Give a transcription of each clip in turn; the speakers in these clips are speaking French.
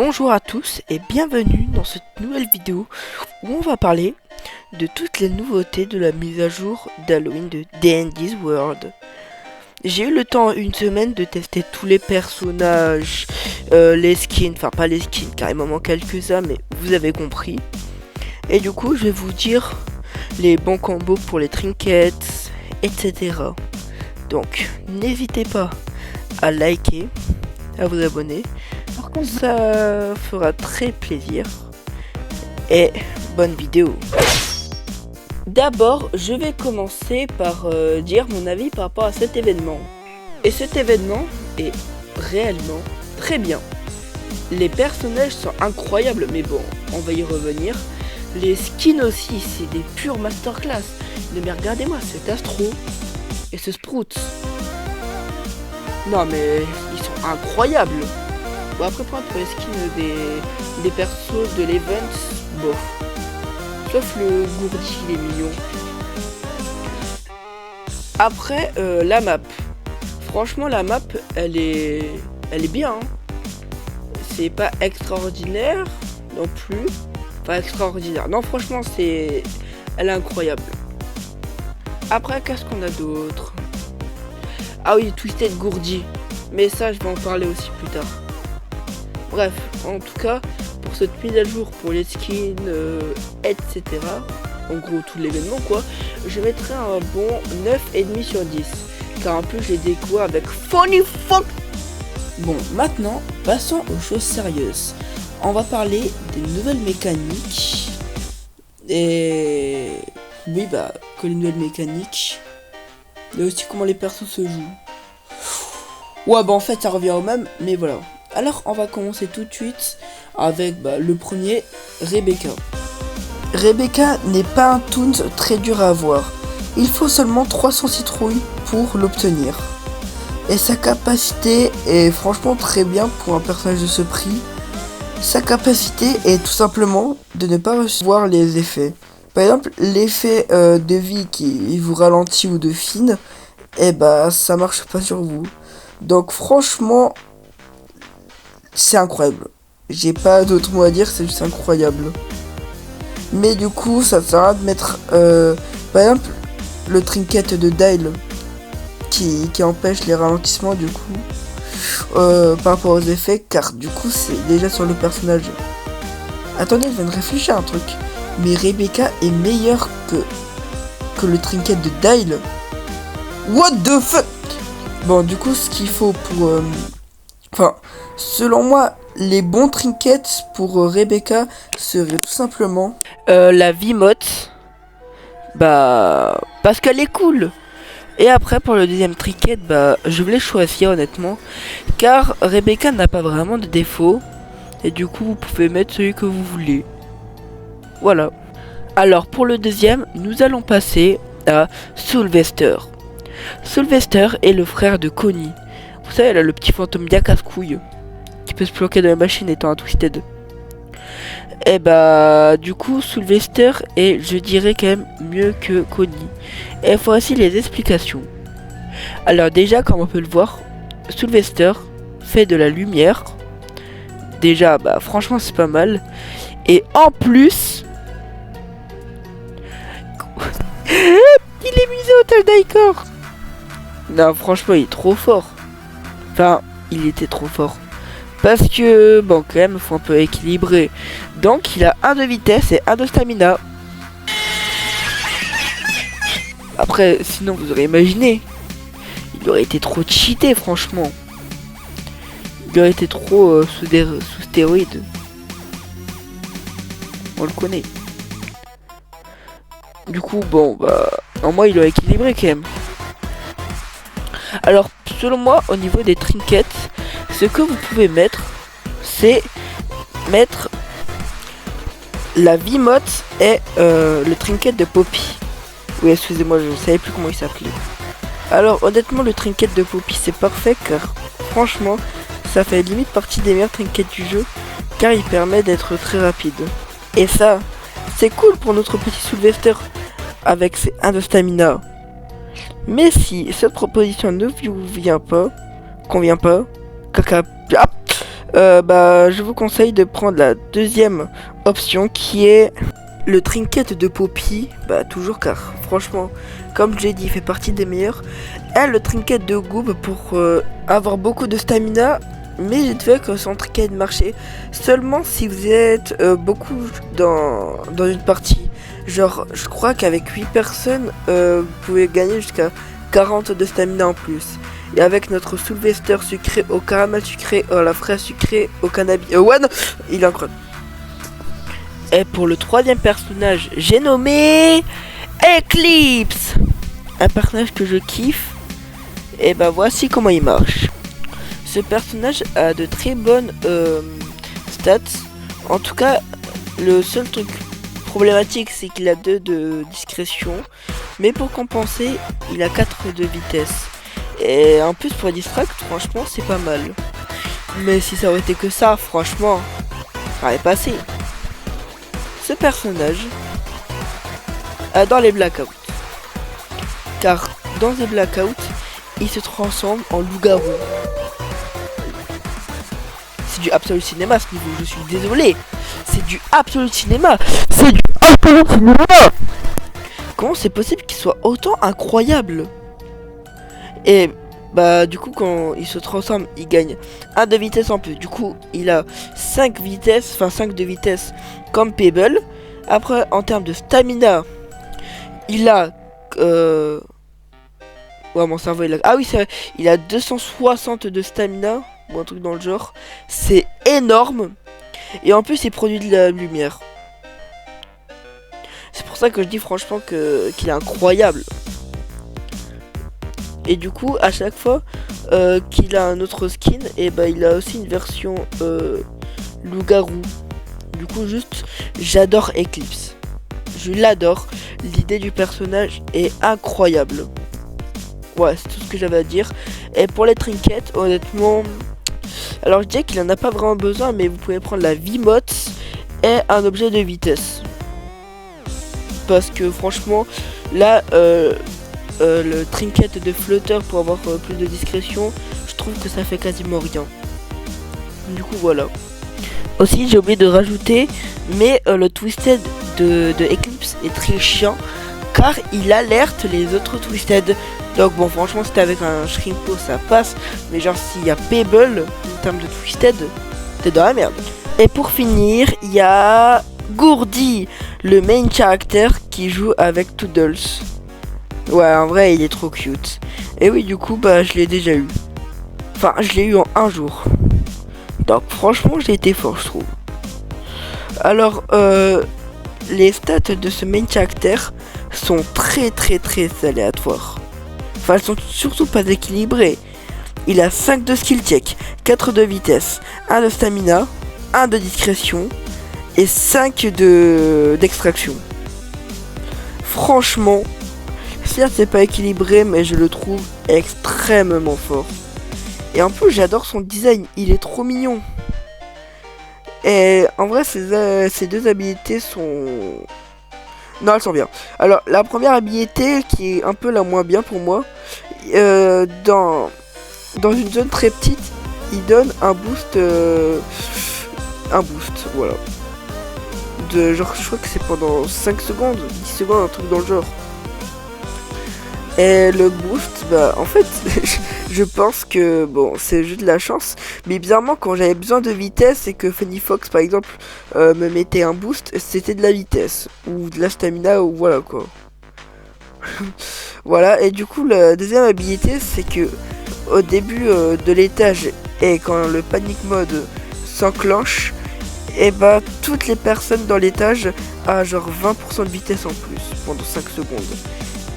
Bonjour à tous et bienvenue dans cette nouvelle vidéo où on va parler de toutes les nouveautés de la mise à jour d'Halloween de D&D's World. J'ai eu le temps une semaine de tester tous les personnages, les skins, enfin pas les skins car il m'en manque quelques-uns mais vous avez compris. Et du coup je vais vous dire les bons combos pour les trinkets, etc. Donc n'hésitez pas à liker, à vous abonner. Par contre ça fera très plaisir. Et bonne vidéo. D'abord je vais commencer par dire mon avis par rapport à cet événement. Et cet événement est réellement très bien. Les personnages sont incroyables mais bon on va y revenir. Les skins aussi c'est des pures masterclass. Mais regardez-moi cet Astro et ce Sprout. Non mais ils sont incroyables. Bon après pour les skins des persos de l'event, bof. Sauf le Gourdi, il est mignon. Après la map. Franchement la map elle est bien. Hein. C'est pas extraordinaire non plus. Pas extraordinaire. Non franchement elle est incroyable. Après qu'est-ce qu'on a d'autre? Ah oui, Twisted Gourdi. Mais ça je vais en parler aussi plus tard. Bref, en tout cas, pour cette mise à jour, pour les skins, etc. En gros, tout l'événement quoi. Je mettrai un bon 9,5 sur 10. Car en plus, j'ai découvert avec Funny Fuck. Bon, maintenant, passons aux choses sérieuses. On va parler des nouvelles mécaniques. Et... oui, bah, que les nouvelles mécaniques. Et aussi comment les persos se jouent. Ouais, bah en fait, ça revient au même, mais voilà. Alors, on va commencer tout de suite avec le premier, Rebecca. Rebecca n'est pas un toon très dur à avoir. Il faut seulement 300 citrouilles pour l'obtenir. Et sa capacité est franchement très bien pour un personnage de ce prix. Sa capacité est tout simplement de ne pas recevoir les effets. Par exemple, l'effet de vie qui vous ralentit ou de fine, et ça marche pas sur vous. Donc franchement, c'est incroyable. J'ai pas d'autre mot à dire, c'est juste incroyable. Mais du coup, ça sert à de mettre, par exemple, le trinket de Dial qui empêche les ralentissements du coup, par rapport aux effets, car du coup, c'est déjà sur le personnage. Attendez, je viens de réfléchir à un truc. Mais Rebecca est meilleure que le trinket de Dial. What the fuck? Bon, du coup, ce qu'il faut pour... enfin, selon moi, les bons trinkets pour Rebecca seraient tout simplement... la Wiimote. Parce qu'elle est cool. Et après, pour le deuxième trinket, je voulais choisir honnêtement. Car Rebecca n'a pas vraiment de défaut. Et du coup, vous pouvez mettre celui que vous voulez. Voilà. Alors, pour le deuxième, nous allons passer à Sylvester. Sylvester est le frère de Connie. Vous savez, elle a le petit fantôme bien casse-couille qui peut se bloquer dans la machine étant un Twisted. Et du coup, Sylvester est, je dirais, quand même mieux que Connie. Et voici les explications. Alors, déjà, comme on peut le voir, Sylvester fait de la lumière. Déjà, franchement, c'est pas mal. Et en plus, il est misé au tel d'Icor. Non, franchement, il est trop fort. Enfin, il était trop fort. Parce que, bon, quand même, il faut un peu équilibrer. Donc, il a 1 de vitesse et 1 de stamina. Après, sinon, vous aurez imaginé. Il aurait été trop cheaté, franchement. Il aurait été trop sous stéroïdes. On le connaît. Du coup, bon, en moi, il a équilibré quand même. Alors, selon moi, au niveau des trinkets, ce que vous pouvez mettre, c'est mettre la Wiimote et le trinket de Poppy. Oui, excusez-moi, je ne savais plus comment il s'appelait. Alors, honnêtement, le trinket de Poppy, c'est parfait, car franchement, ça fait limite partie des meilleurs trinkets du jeu, car il permet d'être très rapide. Et ça, c'est cool pour notre petit Sylvester, avec ses 1 de stamina. Mais si cette proposition ne vous convient pas, caca, Bah, je vous conseille de prendre la deuxième option qui est le trinket de Poppy. Bah, toujours car, franchement, comme je l'ai dit, il fait partie des meilleurs. Et le trinket de Goob pour avoir beaucoup de stamina. Mais j'ai trouvé que son trinket marchait seulement si vous êtes beaucoup dans une partie. Genre, je crois qu'avec 8 personnes, vous pouvez gagner jusqu'à 40 de stamina en plus. Et avec notre Sylvester sucré au caramel sucré, à la fraise sucrée, au cannabis. One, il est incroyable. Et pour le troisième personnage, j'ai nommé Eclipse. Un personnage que je kiffe. Et bah voici comment il marche. Ce personnage a de très bonnes stats. En tout cas, le seul truc problématique, c'est qu'il a 2 de discrétion. Mais pour compenser, il a 4 de vitesse. Et en plus pour distract, franchement, c'est pas mal. Mais si ça aurait été que ça, franchement, ça aurait passé. Ce personnage adore les blackouts. Car dans les blackouts, il se transforme en loup-garou. C'est du Absolute Cinéma ce niveau, je suis désolé. C'est du Absolute Cinéma. C'est du Absolute Cinéma. Comment c'est possible qu'il soit autant incroyable? Et bah du coup quand il se transforme, il gagne 1 de vitesse en plus. Du coup il a 5 vitesses, enfin 5 de vitesse comme Pebble. Après en termes de stamina, il a ouais, mon cerveau il a... Ah oui c'est vrai, il a 260 de stamina ou un truc dans le genre. C'est énorme. Et en plus il produit de la lumière. C'est pour ça que je dis franchement qu'il est incroyable. Et du coup, à chaque fois qu'il a un autre skin, et bah il a aussi une version loup-garou. Du coup, juste, j'adore Eclipse. Je l'adore. L'idée du personnage est incroyable. Ouais, c'est tout ce que j'avais à dire. Et pour les trinkets, honnêtement, alors je dirais qu'il en a pas vraiment besoin, mais vous pouvez prendre la Wiimote et un objet de vitesse. Parce que franchement, là, le trinket de flotteur pour avoir plus de discrétion, je trouve que ça fait quasiment rien. Du coup voilà. Aussi j'ai oublié de rajouter, mais le Twisted de Eclipse est très chiant car il alerte les autres Twisted. Donc bon franchement c'était avec un Shrimpo ça passe, mais genre s'il y a Pebble en termes de Twisted, t'es dans la merde. Et pour finir, il y a Gourdy, le main character qui joue avec Toodles. Ouais, en vrai, il est trop cute. Et oui, du coup, bah, je l'ai déjà eu. Enfin, je l'ai eu en un jour. Donc, franchement, j'ai été fort, je trouve. Alors, les stats de ce main character sont très aléatoires. Enfin, elles sont surtout pas équilibrées. Il a 5 de skill check, 4 de vitesse, 1 de stamina, 1 de discrétion et 5 d'extraction. Franchement, certes c'est pas équilibré, mais je le trouve extrêmement fort. Et en plus j'adore son design, il est trop mignon. Et en vrai ces deux habilités sont... Non, elles sont bien. Alors la première habilité qui est un peu la moins bien pour moi, dans une zone très petite, il donne un boost, voilà. De genre je crois que c'est pendant 5 secondes, 10 secondes, un truc dans le genre. Et le boost, bah en fait, je pense que bon, c'est juste de la chance. Mais bizarrement, quand j'avais besoin de vitesse et que Funny Fox par exemple me mettait un boost, c'était de la vitesse ou de la stamina ou voilà quoi. Voilà, et du coup, la deuxième habilité, c'est que au début de l'étage et quand le panic mode s'enclenche, et bah toutes les personnes dans l'étage a genre 20% de vitesse en plus pendant 5 secondes.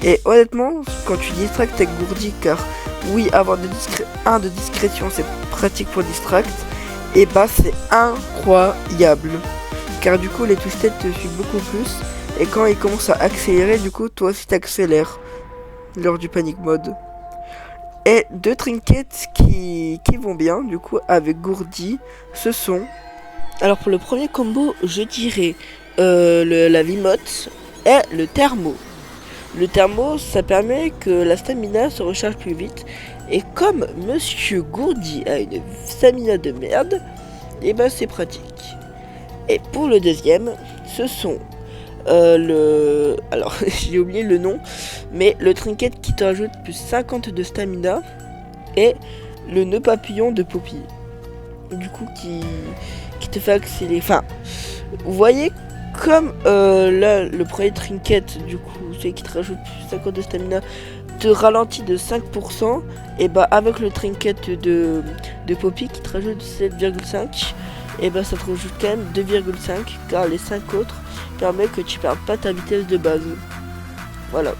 Et honnêtement, quand tu distractes avec Gourdy, car oui, avoir un de discrétion c'est pratique pour distract, et bah c'est incroyable. Car du coup les twisted te suivent beaucoup plus, et quand ils commencent à accélérer, du coup toi aussi t'accélères lors du panic mode. Et deux trinkets qui vont bien du coup avec Gourdy, ce sont... Alors pour le premier combo, je dirais la Wiimote et le thermo. Le thermo, ça permet que la stamina se recharge plus vite. Et comme Monsieur Gourdy a une stamina de merde, et bah c'est pratique. Et pour le deuxième, ce sont alors j'ai oublié le nom, mais le trinket qui te rajoute plus 50 de stamina et le nœud papillon de Poppy. Du coup qui te fait accélérer. Enfin, vous voyez comme là le premier trinket, du coup c'est qui te rajoute plus 50 de stamina, te ralentit de 5%, et bah avec le trinket de Poppy qui te rajoute 7,5, et bah ça te rajoute quand même 2,5, car les 5 autres permettent que tu perdes pas ta vitesse de base. Voilà.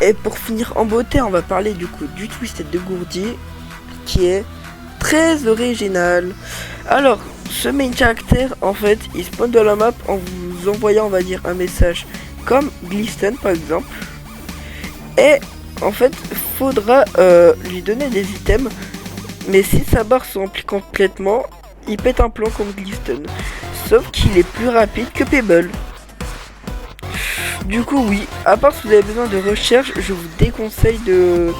Et pour finir en beauté, on va parler du coup du Twisted de Gourdy, qui est très original. Alors, ce main character, en fait, il spawn dans la map en vous envoyant, on va dire, un message comme Glisten par exemple. Et en fait, faudra lui donner des items, mais si sa barre se remplit complètement, il pète un plomb comme Glisten. Sauf qu'il est plus rapide que Pebble. Du coup, oui, à part si vous avez besoin de recherche, je vous déconseille de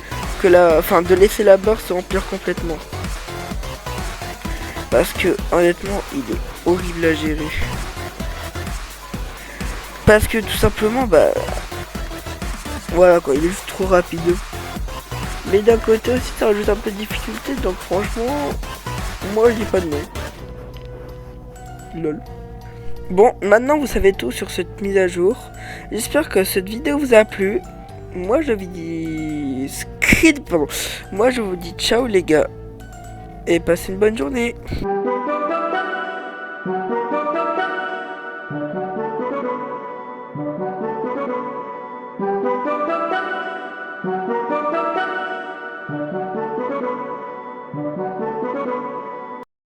laisser la barre se remplir complètement. Parce que honnêtement, il est horrible à gérer. Parce que tout simplement, bah voilà quoi, il est juste trop rapide. Mais d'un côté aussi, ça rajoute un peu de difficulté, donc franchement, moi je dis pas de non. Lol. Bon, maintenant vous savez tout sur cette mise à jour. J'espère que cette vidéo vous a plu. Moi je vous dis Moi je vous dis ciao les gars. Et passez une bonne journée.